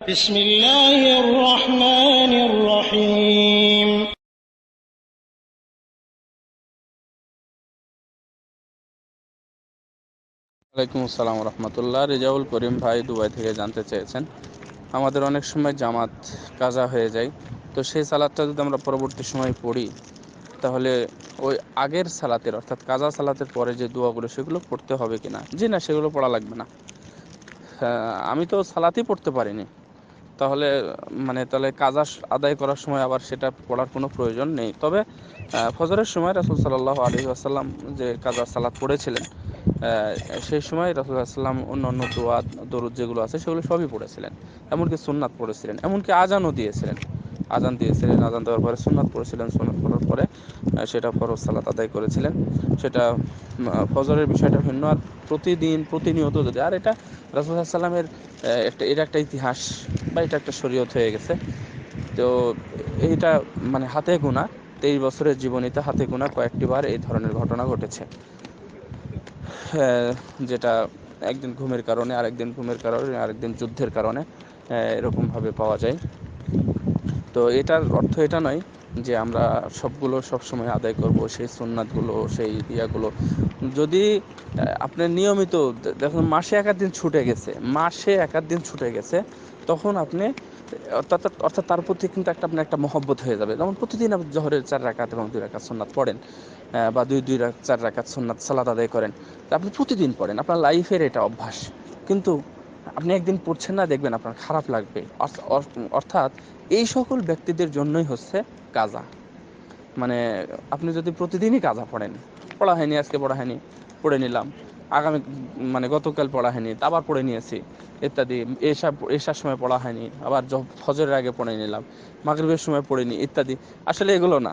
بسم الله الرحمن الرحيم ওয়ালাইকুম আসসালাম রহমতুল্লাহ। রেজাউল করিম ভাই দুবাই থেকে জানতে চেয়েছেন, আমাদের অনেক সময় জামাত কাজা হয়ে যায়, তো সেই সালাদটা যদি আমরা পরবর্তী সময় পড়ি, তাহলে ওই আগের সালাতের অর্থাৎ কাজা সালাতের পরে যে দোয়াগুলো সেগুলো পড়তে হবে কিনা? জি না, সেগুলো পড়া লাগবে না। আমি তো সালাতই পড়তে পারিনি, তাহলে তাহলে কাজা আদায় করার সময় আবার সেটা পড়ার কোনো প্রয়োজন নেই। তবে ফজরের সময় রাসূল সাল্লাল্লাহু আলাইহি ওয়াসাল্লাম যে কাজা সালাত পড়েছিলেন, সেই সময় রাসূল সাল্লাল্লাহু আলাইহি ওয়াসাল্লাম অন্যান্য দোয়া দরুদ যেগুলো আছে সেগুলো সবই পড়েছিলেন, এমনকি সুন্নাত পড়েছিলেন, এমনকি আজানও দিয়েছিলেন। আজান দেওয়ার পরে সুন্নাত পড়েছিলেন, সুন্নাত পড়ার পরে সেটা ফরজ সালাত আদায় করেছিলেন। সেটা ফজরের বিষয়টা ভিন্ন। আর প্রতিনিয়ত যদি, আর এটা রাসূল সাল্লাল্লাহু আলাইহি ওয়াসাল্লামের এটা একটা ইতিহাস বা এটা একটা শরীয়ত হয়ে গেছে। তো এইটা হাতে গোনা 23 বছরের জীবনীতে হাতে গোনা কয়েকটি বার এই ধরনের ঘটনা ঘটেছে। যেটা একদিন ঘুমের কারণে, আরেকদিন যুদ্ধের কারণে এরকমভাবে পাওয়া যায়। তো এটার অর্থ এটা নয় যে আমরা সবগুলো সবসময় আদায় করব, সেই সুন্নাতগুলো, সেই ইয়াগুলো। যদি আপনি নিয়মিত দেখুন, মাসে এক আধ দিন ছুটে গেছে, তখন আপনি অর্থাৎ তার প্রতি কিন্তু আপনার একটা মহব্বত হয়ে যাবে। যেমন প্রতিদিন আপনি জোহরের 4 রাকাত এবং 2 রাকাত সুন্নাত পড়েন, বা 4 রাকাত সুন্নাত সালাত আদায় করেন, তা আপনি প্রতিদিন পড়েন, আপনার লাইফের এটা অভ্যাস। কিন্তু আপনি একদিন পড়ছেন না, দেখবেন আপনার খারাপ লাগবে। অর্থাৎ এই সকল ব্যক্তিদের জন্যই হচ্ছে কাজা। মানে আপনি যদি প্রতিদিনই কাজা পড়েন, পড়া হয়নি, আজকে পড়া হয়নি, পড়ে নিলাম, আগামী গতকাল পড়া হয়নি, তা আবার পড়ে নিয়েছি ইত্যাদি, এশার সময় পড়া হয়নি, আবার ফজরের আগে পড়ে নিলাম, মাগরিবের সময় পড়িনি ইত্যাদি। আসলে এগুলো না।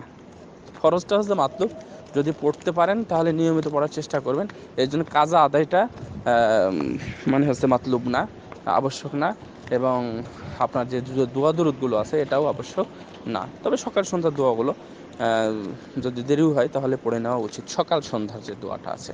খরচটা হচ্ছে মাতলুব। যদি পড়তে পারেন তাহলে নিয়মিত পড়ার চেষ্টা করবেন। এই জন্য কাজা আদায়টা হচ্ছে মাতলুব না, আবশ্যক না। এবং আপনার যে দোয়া দরুদগুলো আছে এটাও আবশ্যক না। তবে সকাল সন্ধ্যার দোয়াগুলো যদি দেরিও হয় তাহলে পড়ে নেওয়া উচিত, সকাল সন্ধ্যার যে দোয়াটা আছে।